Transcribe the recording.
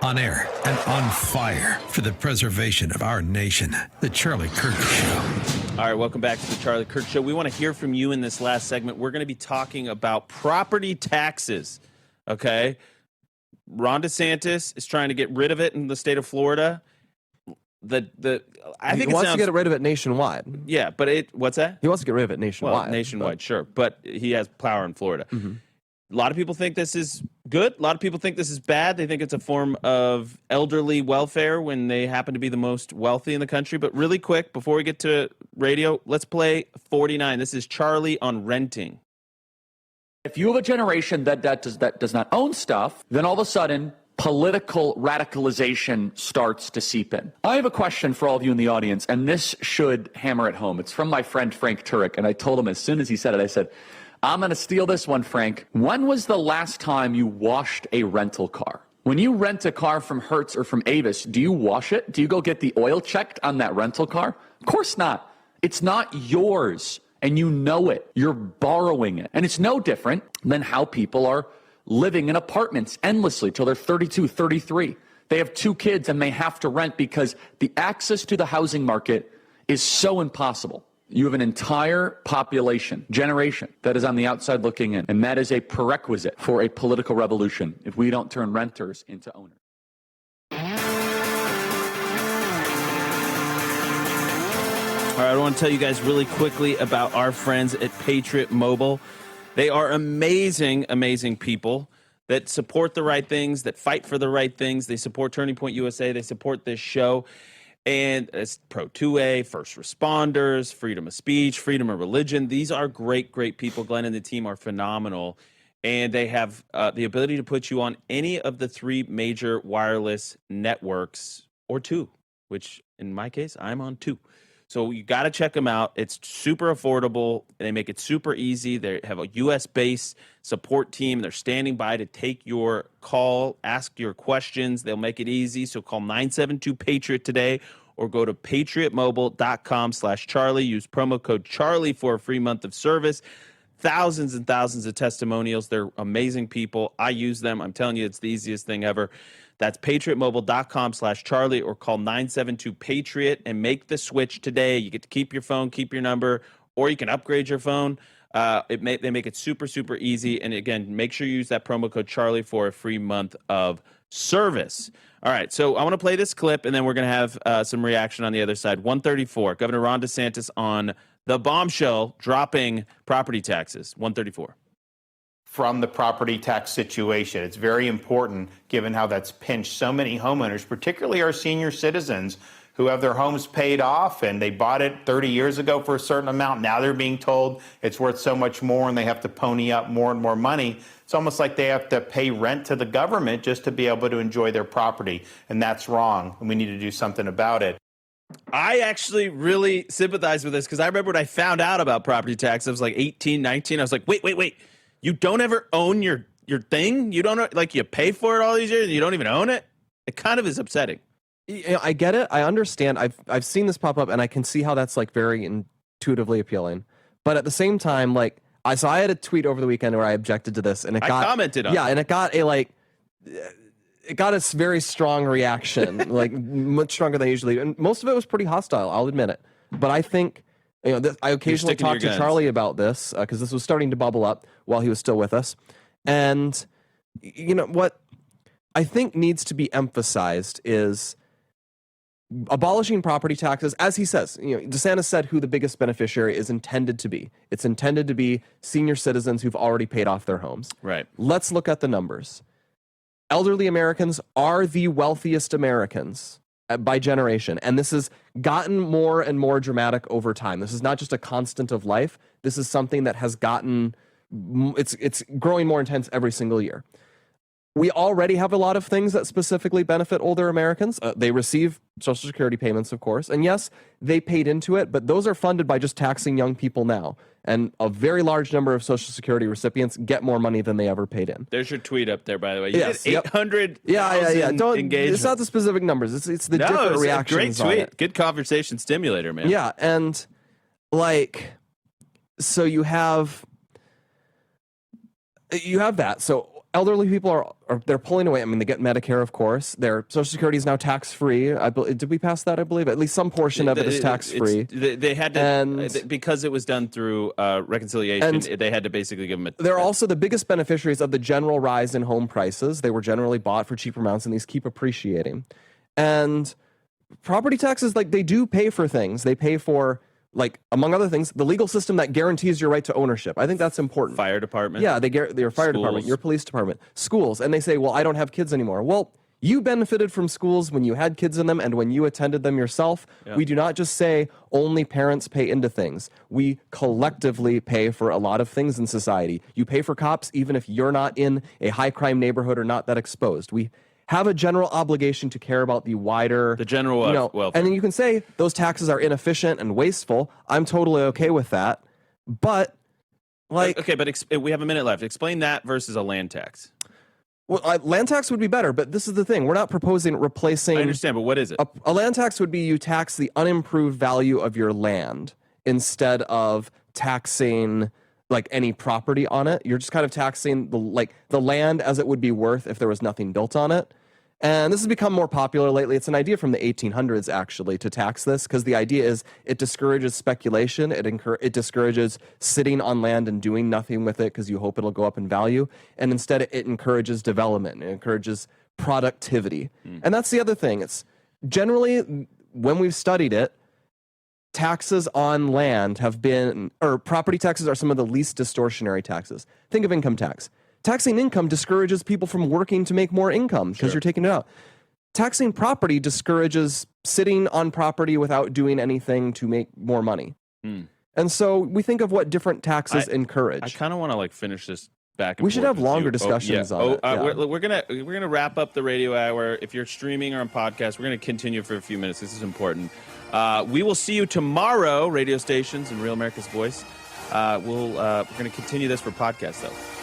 On air and on fire for the preservation of our nation. The Charlie Kirk Show. All right, welcome back to the Charlie Kirk Show. We want to hear from you in this last segment. We're going to be talking about property taxes, okay? Ron DeSantis is trying to get rid of it in the state of Florida. I think he wants to get rid of it nationwide. Yeah, but what's that? He wants to get rid of it nationwide. Well, nationwide, sure. But he has power in Florida. Mm-hmm. A lot of people think this is good. A lot of people think this is bad. They think it's a form of elderly welfare when they happen to be the most wealthy in the country. But really quick, before we get to radio, let's play 49. This is Charlie on renting. If you have a generation that does not own stuff, then all of a sudden political radicalization starts to seep in. I have a question for all of you in the audience, and this should hammer it home. It's from my friend Frank Turek, and I told him as soon as he said it, I said, I'm going to steal this one, Frank. When was the last time you washed a rental car? When you rent a car from Hertz or from Avis, do you wash it? Do you go get the oil checked on that rental car? Of course not. It's not yours, and you know it. You're borrowing it. And it's no different than how people are living in apartments endlessly till they're 32, 33. They have 2 kids, and they have to rent because the access to the housing market is so impossible. You have an entire population, generation, that is on the outside looking in. And that is a prerequisite for a political revolution if we don't turn renters into owners. All right, I want to tell you guys really quickly about our friends at Patriot Mobile. They are amazing, amazing people that support the right things, that fight for the right things. They support Turning Point USA. They support this show. And it's Pro 2A, first responders, freedom of speech, freedom of religion. These are great, great people. Glenn and the team are phenomenal. And they have the ability to put you on any of the 3 major wireless networks, or 2, which in my case, I'm on 2. So you got to check them out. It's super affordable. They make it super easy. They have a U.S.-based support team. They're standing by to take your call, ask your questions. They'll make it easy. So call 972-PATRIOT today or go to patriotmobile.com/Charlie. Use promo code Charlie for a free month of service. Thousands and thousands of testimonials. They're amazing people. I use them. I'm telling you, it's the easiest thing ever. That's patriotmobile.com/Charlie or call 972-PATRIOT and make the switch today. You get to keep your phone, keep your number, or you can upgrade your phone. They make it super, super easy. And again, make sure you use that promo code Charlie for a free month of service. All right, so I want to play this clip, and then we're going to have some reaction on the other side. 134, Governor Ron DeSantis on the bombshell dropping property taxes. 134. From the property tax situation. It's very important given how that's pinched so many homeowners, particularly our senior citizens who have their homes paid off and they bought it 30 years ago for a certain amount. Now they're being told it's worth so much more and they have to pony up more and more money. It's almost like they have to pay rent to the government just to be able to enjoy their property. And that's wrong. And we need to do something about it. I actually really sympathize with this because I remember when I found out about property tax, I was like 18, 19. I was like, wait. You don't ever own your thing? You don't, like, you pay for it all these years and you don't even own it? It kind of is upsetting. I get it. I understand. I've seen this pop up, and I can see how that's like very intuitively appealing. But at the same time, like, I had a tweet over the weekend where I objected to this, and I commented on it. Yeah, and it got a very strong reaction, like much stronger than usually. And most of it was pretty hostile, I'll admit it. But I think, I occasionally talk to Charlie about this because this was starting to bubble up while he was still with us. And what I think needs to be emphasized is abolishing property taxes, as he says. DeSantis said who the biggest beneficiary is intended to be. It's intended to be senior citizens who've already paid off their homes. Right. Let's look at the numbers. Elderly Americans are the wealthiest Americans by generation, and this has gotten more and more dramatic over time. This is not just a constant of life. This is something that has gotten, it's growing more intense every single year. We already have a lot of things that specifically benefit older Americans. They receive Social Security payments, of course. And yes, they paid into it, but those are funded by just taxing young people now. And a very large number of Social Security recipients get more money than they ever paid in. There's your tweet up there, by the way. You yes, did 800 Yeah. engagements. It's not the specific numbers. It's the different reactions. A great tweet. Good conversation stimulator, man. Yeah, and so you have that. So elderly people are they're pulling away. I mean, they get Medicare, of course. Their Social Security is now tax-free. Did we pass that? I believe at least some portion of it is tax-free. They had to, because it was done through reconciliation. They had to basically give them. They're also the biggest beneficiaries of the general rise in home prices. They were generally bought for cheaper amounts, and these keep appreciating. And property taxes, like, they do pay for things. They pay for, like, among other things, the legal system that guarantees your right to ownership. I think that's important. Fire department. Yeah, your fire department, your police department, schools. And they say, well, I don't have kids anymore. Well, you benefited from schools when you had kids in them and when you attended them yourself. Yeah. We do not just say only parents pay into things. We collectively pay for a lot of things in society. You pay for cops even if you're not in a high crime neighborhood or not that exposed. We have a general obligation to care about the wider, general welfare. And then you can say those taxes are inefficient and wasteful. I'm totally okay with that. But, like, okay, but we have a minute left. Explain that versus a land tax. Well, land tax would be better, but this is the thing. We're not proposing replacing. I understand, but what is it? A land tax would be you tax the unimproved value of your land instead of taxing, like, any property on it. You're just kind of taxing the land as it would be worth if there was nothing built on it. And this has become more popular lately. It's an idea from the 1800s, actually, to tax this, because the idea is it discourages speculation. It discourages sitting on land and doing nothing with it because you hope it'll go up in value. And instead, it encourages development. It encourages productivity. And that's the other thing. It's generally, when we've studied it, taxes on land property taxes are some of the least distortionary taxes. Think of income tax. Taxing income discourages people from working to make more income because you're taking it out. Taxing property discourages sitting on property without doing anything to make more money. And so we think of what different taxes encourage. I kind of want to, like, finish this back and we should forth have longer discussions on it. We're gonna wrap up the radio hour. If you're streaming or on podcast, we're gonna continue for a few minutes. This is important. We will see you tomorrow, radio stations and Real America's Voice. We're gonna continue this for podcast though.